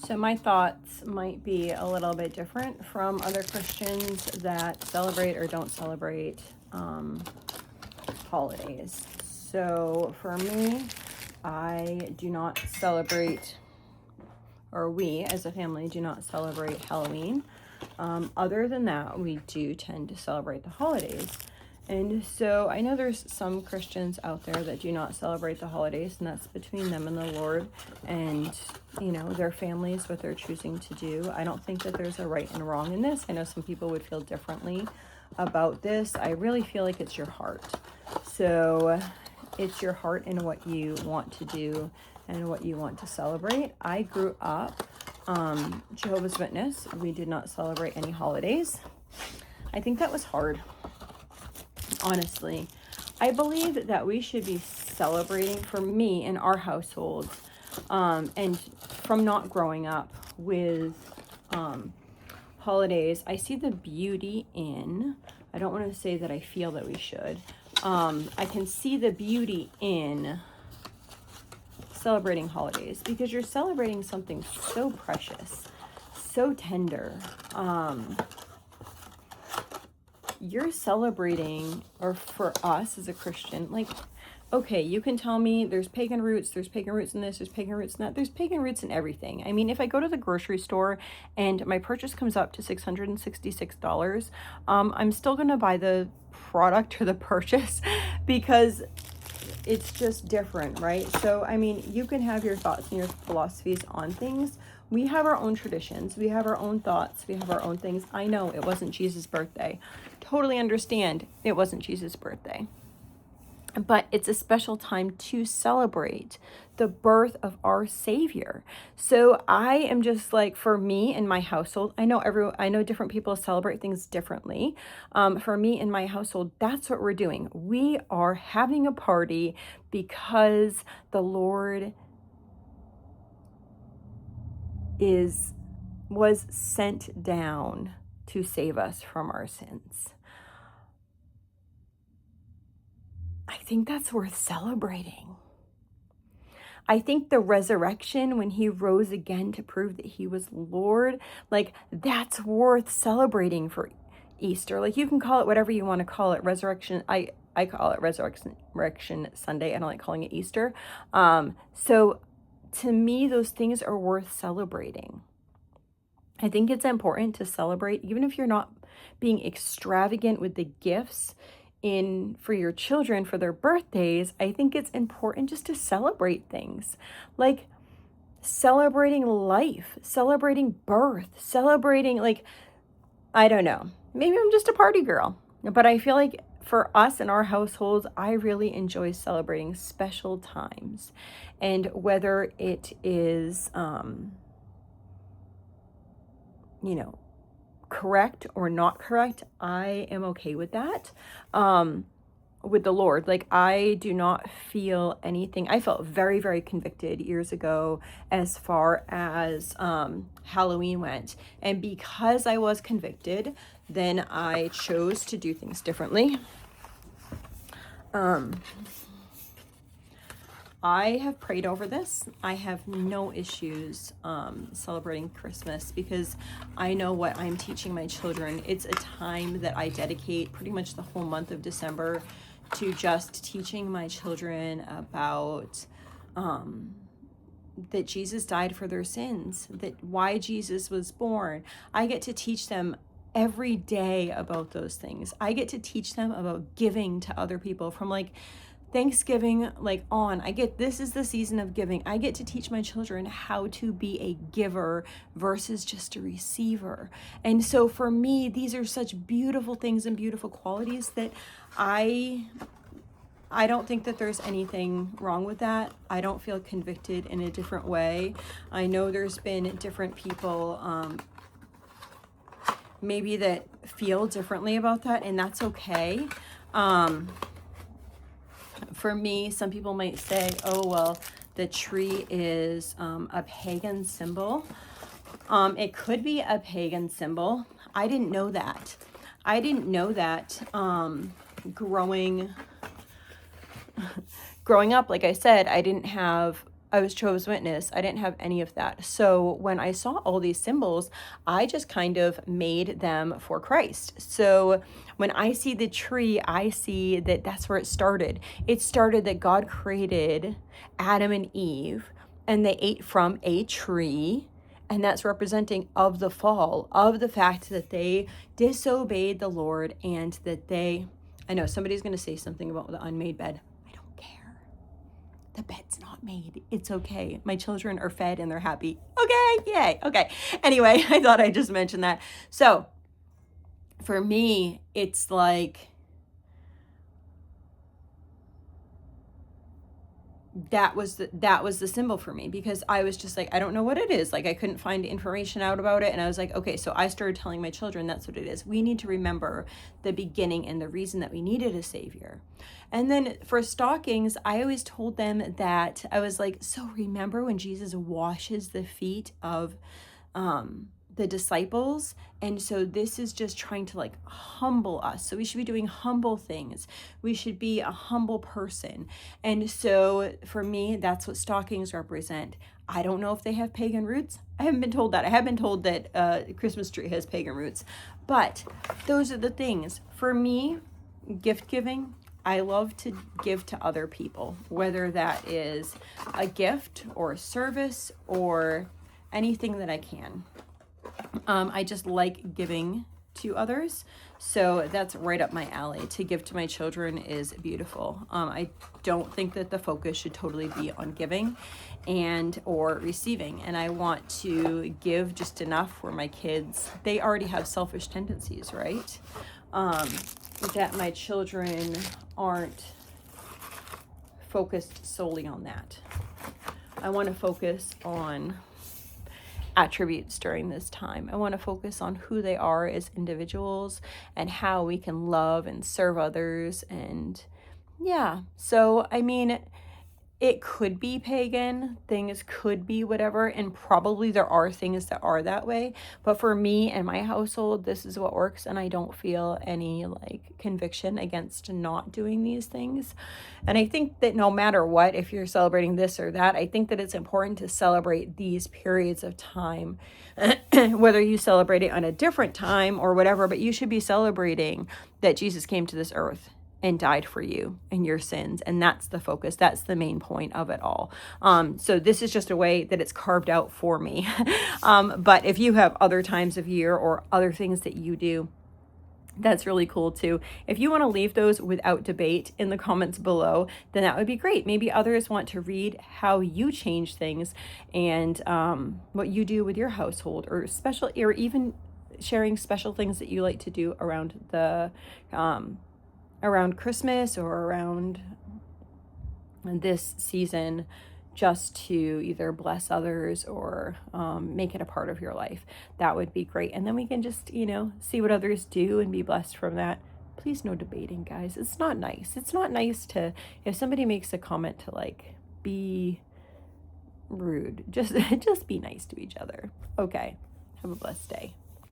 So my thoughts might be a little bit different from other Christians that celebrate or don't celebrate holidays. So for me, I do not celebrate, or we as a family do not celebrate Halloween. Other than that, we do tend to celebrate the holidays. And so I know there's some Christians out there that do not celebrate the holidays, and that's between them and the Lord and, you know, their families, what they're choosing to do. I don't think that there's a right and wrong in this. I know some people would feel differently about this. I really feel like it's your heart. So it's your heart and what you want to do and what you want to celebrate. I grew up Jehovah's Witness. We did not celebrate any holidays. I think that was hard. Honestly, I believe that we should be celebrating, for me in our household, and from not growing up with holidays, I see the beauty in, I don't want to say that I feel that we should, I can see the beauty in celebrating holidays because you're celebrating something so precious, so tender. You're celebrating, or for us as a Christian, like, okay, you can tell me there's pagan roots in this, there's pagan roots in that, there's pagan roots in everything. I mean, if I go to the grocery store and my purchase comes up to $666, I'm still gonna buy the product or the purchase because it's just different, right? So, I mean, you can have your thoughts and your philosophies on things. We have our own traditions. We have our own thoughts. We have our own things. I know it wasn't Jesus' birthday. Totally understand it wasn't Jesus' birthday. But it's a special time to celebrate the birth of our Savior. So I am just like, for me in my household, I know different people celebrate things differently. For me in my household, that's what we're doing. We are having a party because the Lord was sent down to save us from our sins. I think that's worth celebrating. I think the resurrection, when he rose again to prove that he was Lord, like, that's worth celebrating for Easter. Like, you can call it whatever you want to call it. Resurrection, I call it Resurrection Sunday. I don't like calling it Easter. So to me, those things are worth celebrating. I think it's important to celebrate, even if you're not being extravagant with the gifts for your children for their birthdays. I think it's important just to celebrate things, like celebrating life, celebrating birth, celebrating, like, I don't know, maybe I'm just a party girl, but I feel like for us in our households, I really enjoy celebrating special times. And whether it is, correct or not correct, I am okay with that. With the Lord, like, I do not feel anything. I felt very, very convicted years ago as far as Halloween went. And because I was convicted, then I chose to do things differently. I have prayed over this. I have no issues celebrating Christmas because I know what I'm teaching my children. It's a time that I dedicate pretty much the whole month of December to just teaching my children about that Jesus died for their sins, that why Jesus was born. I get to teach them every day about those things. I get to teach them about giving to other people from, like, Thanksgiving, like, on. This is the season of giving. I get to teach my children how to be a giver versus just a receiver. And so for me, these are such beautiful things and beautiful qualities that I don't think that there's anything wrong with that. I don't feel convicted in a different way. I know there's been different people, maybe that feel differently about that, and that's okay. For me, some people might say, oh, well, the tree is a pagan symbol. It could be a pagan symbol. I didn't know that. Growing up, like I said, I didn't have I was Jehovah's Witness. I didn't have any of that. So when I saw all these symbols, I just kind of made them for Christ. So when I see the tree, I see that that's where it started. It started that God created Adam and Eve, and they ate from a tree. And that's representing of the fall, of the fact that they disobeyed the Lord, and that they, I know somebody's going to say something about the unmade bed. I don't care. The bed's not made. It's okay. My children are fed and they're happy. Okay, yay. Okay. Anyway, I thought I'd just mention that. So for me, it's like, that was the symbol for me, because I was just like, I don't know what it is. Like, I couldn't find information out about it. And I was like, okay, so I started telling my children that's what it is. We need to remember the beginning and the reason that we needed a savior. And then for stockings, I always told them that, I was like, so remember when Jesus washes the feet of the disciples? And so this is just trying to like humble us. So we should be doing humble things. We should be a humble person. And so for me, that's what stockings represent. I don't know if they have pagan roots. I haven't been told that. I have been told that the Christmas tree has pagan roots. But those are the things. For me, gift giving, I love to give to other people, whether that is a gift or a service or anything that I can. I just like giving to others. So that's right up my alley. To give to my children is beautiful. I don't think that the focus should totally be on giving and or receiving. And I want to give just enough for my kids. They already have selfish tendencies, right? That my children aren't focused solely on that. I want to focus on attributes during this time. I want to focus on who they are as individuals and how we can love and serve others. And yeah, so I mean, it could be pagan, things could be whatever, and probably there are things that are that way. But for me and my household, this is what works, and I don't feel any like conviction against not doing these things. And I think that no matter what, if you're celebrating this or that, I think that it's important to celebrate these periods of time, whether you celebrate it on a different time or whatever, but you should be celebrating that Jesus came to this earth and died for you and your sins. And that's the focus. That's the main point of it all. So this is just a way that it's carved out for me. But if you have other times of year or other things that you do, that's really cool too. If you want to leave those without debate in the comments below, then that would be great. Maybe others want to read how you change things and what you do with your household, or special, or even sharing special things that you like to do around the around Christmas or around this season, just to either bless others or make it a part of your life. That would be great. And then we can just, see what others do and be blessed from that. Please, no debating, guys. It's not nice. It's not nice to, if somebody makes a comment, to like be rude. Just be nice to each other. Okay. Have a blessed day.